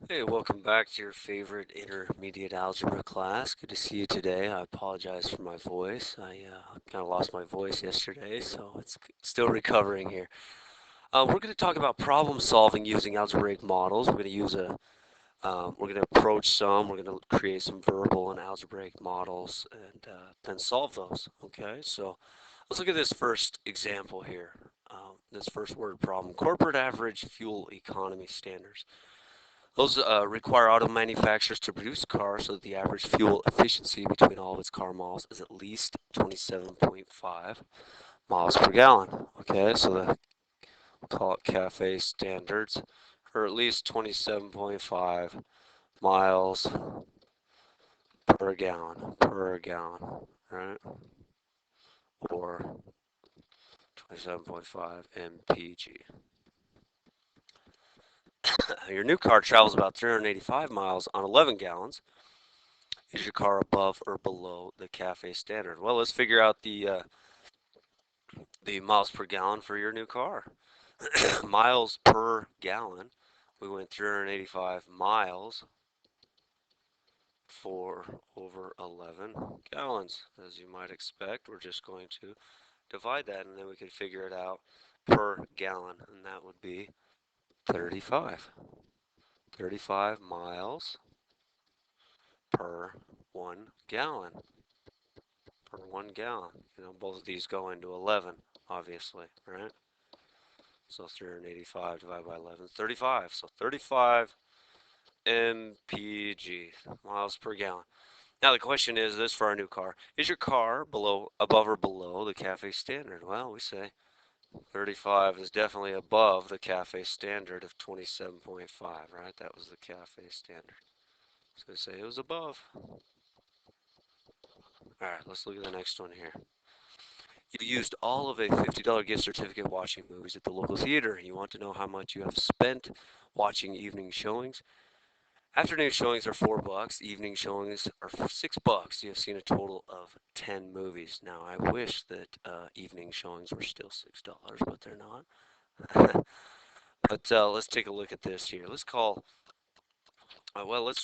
Hey, welcome back to your favorite intermediate algebra class. Good to see you today. I apologize for my voice. I kind of lost my voice yesterday, so it's still recovering here. We're going to talk about problem solving using algebraic models. We're going to we're going to approach some, we're going to create some verbal and algebraic models and then solve those. Okay, so let's look at this first example here. This first word problem, corporate average fuel economy standards. Those require auto manufacturers to produce cars so that the average fuel efficiency between all of its car models is at least 27.5 miles per gallon. Okay, so we'll call it CAFE standards for at least 27.5 miles per gallon, right? Or 27.5 mpg. Your new car travels about 385 miles on 11 gallons. Is your car above or below the CAFE standard? Well, let's figure out the miles per gallon for your new car. Miles per gallon. We went 385 miles for over 11 gallons. As you might expect, we're just going to divide that and then we can figure it out per gallon, and that would be 35. 35 miles per 1 gallon. Per 1 gallon. Both of these go into 11, obviously, right? So 385 divided by 11 is 35. So 35 mpg, miles per gallon. Now the question is this for our new car. Is your car above or below the CAFE standard? Well, we say 35 is definitely above the CAFE standard of 27.5, right? That was the CAFE standard. So we say it was above. All right, let's look at the next one here. You used all of a $50 gift certificate watching movies at the local theater. You want to know how much you have spent watching evening showings. Afternoon showings are $4. Evening showings are $6. You have seen a total of 10 movies. Now, I wish that evening showings were still $6, but they're not. But let's take a look at this here. Let's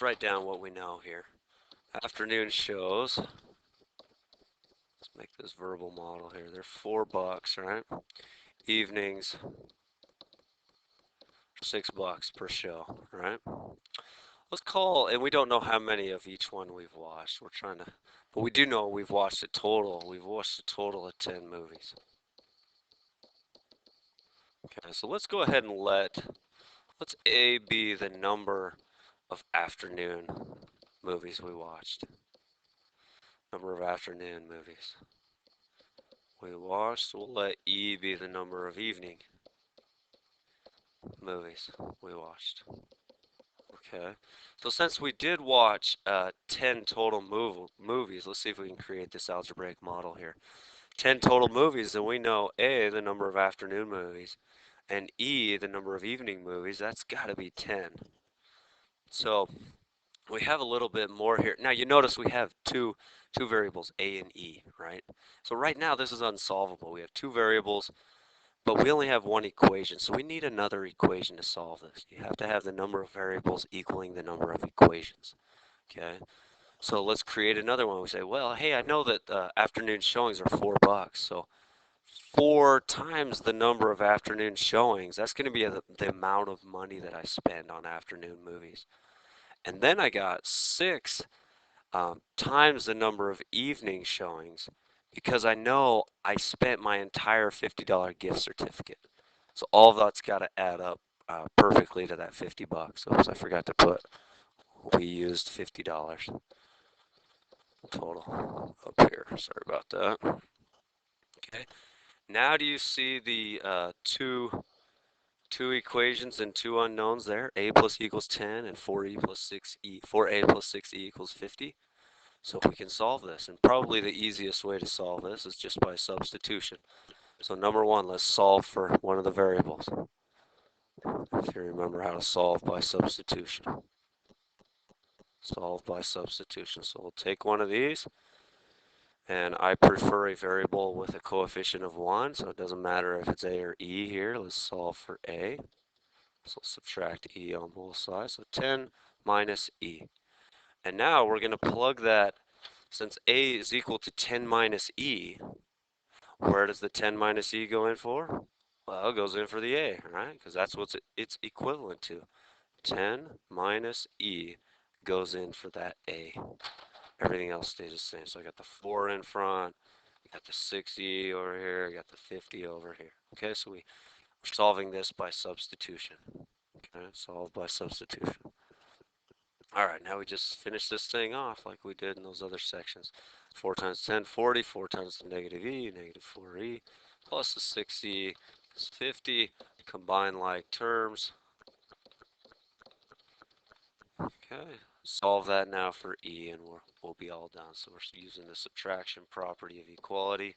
write down what we know here. Afternoon shows. Let's make this verbal model here. They're $4, right? Evenings, $6 per show, right? And we don't know how many of each one we've watched. But we do know we've watched a total. We've watched a total of 10 movies. Okay, so let's go ahead and let's A be the number of afternoon movies we watched. Number of afternoon movies we watched. We'll let E be the number of evening movies we watched. Okay, so since we did watch 10 total movies, let's see if we can create this algebraic model here. 10 total movies, and we know A, the number of afternoon movies, and E, the number of evening movies. That's got to be 10. So we have a little bit more here. Now you notice we have two variables, A and E, right? So right now this is unsolvable. We have two variables, but we only have one equation, so we need another equation to solve this. You have to have the number of variables equaling the number of equations. Okay, so let's create another one. We say, well, hey, I know that afternoon showings are $4, so 4 times the number of afternoon showings, that's going to be the amount of money that I spend on afternoon movies. And then I got 6 times the number of evening showings because I know I spent my entire $50 gift certificate. So all of that's got to add up perfectly to that $50. Oops, I forgot to put we used $50 total up here. Sorry about that. Okay. Now do you see the two equations and two unknowns there? A plus E equals 10 and 4E plus 6E, 4A plus 6E equals 50. So we can solve this, and probably the easiest way to solve this is just by substitution. So number one, let's solve for one of the variables. If you remember how to solve by substitution. Solve by substitution. So we'll take one of these, and I prefer a variable with a coefficient of 1, so it doesn't matter if it's A or E here. Let's solve for A. So subtract E on both sides. So 10 minus E. And now we're going to plug that, since A is equal to 10 minus E, where does the 10 minus E go in for? Well, it goes in for the A, right? Because that's what it's equivalent to. 10 minus E goes in for that A. Everything else stays the same. So I got the 4 in front, I got the 60 over here, I got the 50 over here. Okay, so we're solving this by substitution. Okay, solve by substitution. All right, now we just finish this thing off like we did in those other sections. 4 times 10, 40, 4 times the negative E, negative 4E, plus the 6E is 50. Combine like terms. Okay, solve that now for E and we'll be all done. So we're using the subtraction property of equality.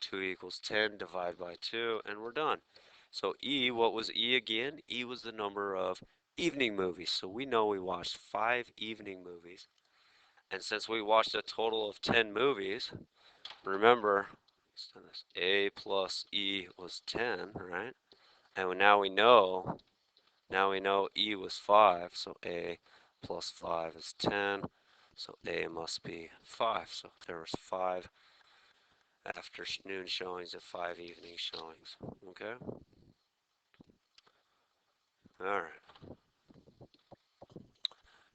2 equals 10, divide by 2, and we're done. So E, what was E again? E was the number of evening movies. So we know we watched 5 evening movies. And since we watched a total of 10 movies, remember, A plus E was 10, right? And now we know E was 5, so A plus 5 is 10. So A must be 5. So there was 5 afternoon showings and 5 evening showings. Okay? Alright.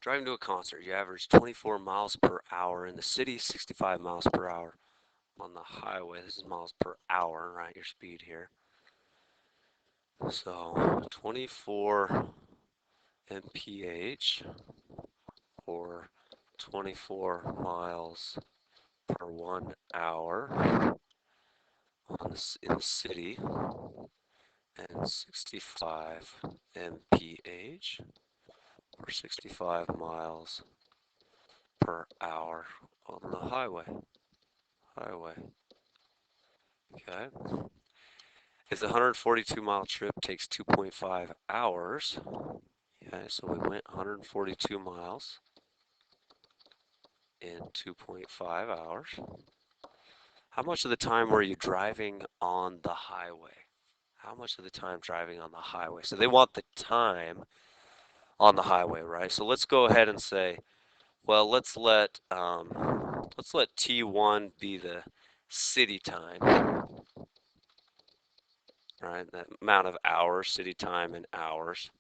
Driving to a concert, you average 24 miles per hour in the city, 65 miles per hour on the highway. This is miles per hour, right? Your speed here. So 24 mph or 24 miles per 1 hour in the city, and 65 mph or 65 miles per hour on the highway. Okay. If the 142-mile trip takes 2.5 hours, okay, so we went 142 miles in 2.5 hours. How much of the time were you driving on the highway? How much of the time driving on the highway? So they want the time on the highway, right? So let's go ahead and say, well, let's let T1 be the city time, right? That amount of hours, city time in hours,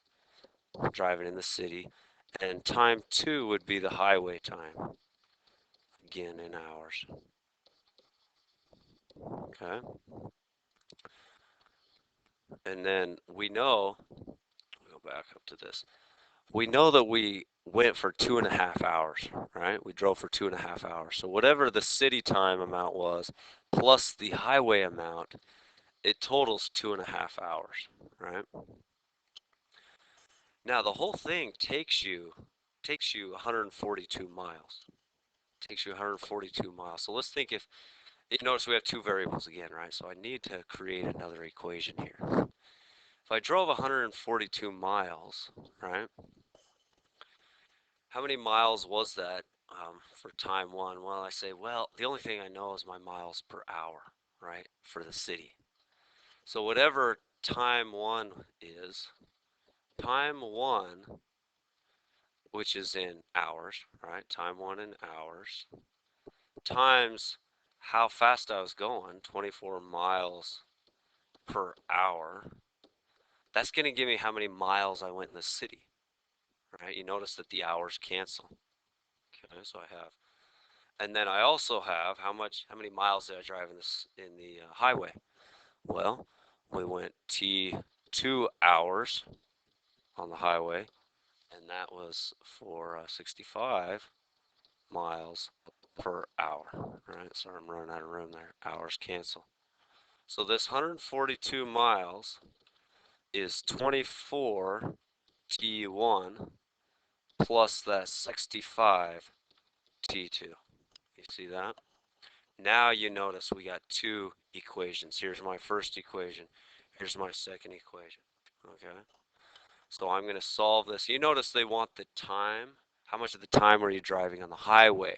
driving in the city. And time 2 would be the highway time, again in hours. Okay. And then we know, we'll go back up to this. We know that we went for 2.5 hours, right? We drove for 2.5 hours. So whatever the city time amount was, plus the highway amount, it totals 2.5 hours, right? Now the whole thing takes you 142 miles. Takes you 142 miles. So let's think, if you notice we have 2 variables again, right? So I need to create another equation here. If I drove 142 miles, right? How many miles was that for time 1? Well, I say, well, the only thing I know is my miles per hour, right, for the city. So whatever time 1 is, time 1, which is in hours, right, time 1 in hours, times how fast I was going, 24 miles per hour, that's going to give me how many miles I went in the city, right? You notice that the hours cancel. Okay, so I have, and then I also have how many miles did I drive in the highway? Well, we went T2 hours on the highway, and that was for 65 miles per hour, right? So I'm running out of room there. Hours cancel. So this 142 miles is 24 T1 plus that 65 T2. You see that? Now you notice we got 2 equations. Here's my first equation. Here's my second equation. Okay. So I'm going to solve this. You notice they want the time. How much of the time were you driving on the highway?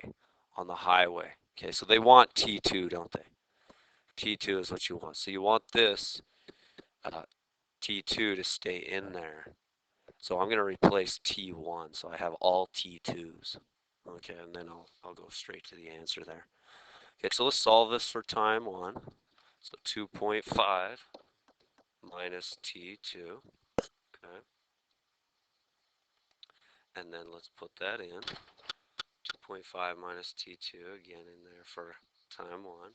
On the highway. Okay, so they want T2, don't they? T2 is what you want. So you want this T2 to stay in there. So I'm going to replace T1, so I have all T2s. Okay, and then I'll go straight to the answer there. Okay, so let's solve this for time 1. So 2.5 minus T2. Okay, and then let's put that in. 2.5 minus T2 again in there for time 1.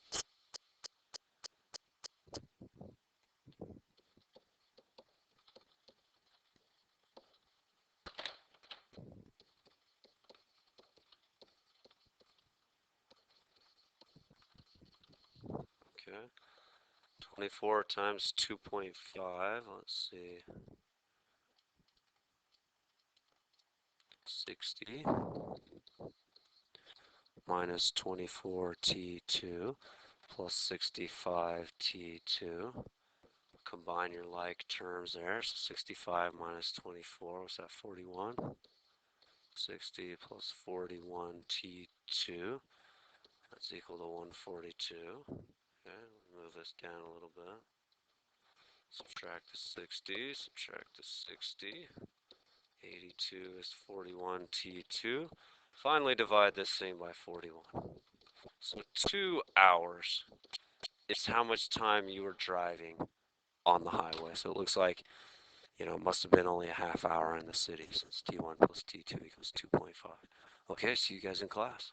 Okay, 24 times 2.5, let's see, 60 minus 24T2 plus 65T2. Combine your like terms there. So 65 minus 24, what's that, 41? 60 plus 41T2, that's equal to 142. Okay, move this down a little bit. Subtract the 60, subtract the 60. 82 is 41T2. Finally divide this thing by 41. So 2 hours is how much time you were driving on the highway. So it looks like, it must have been only a half hour in the city since T1 plus T2 equals 2.5. Okay, see you guys in class.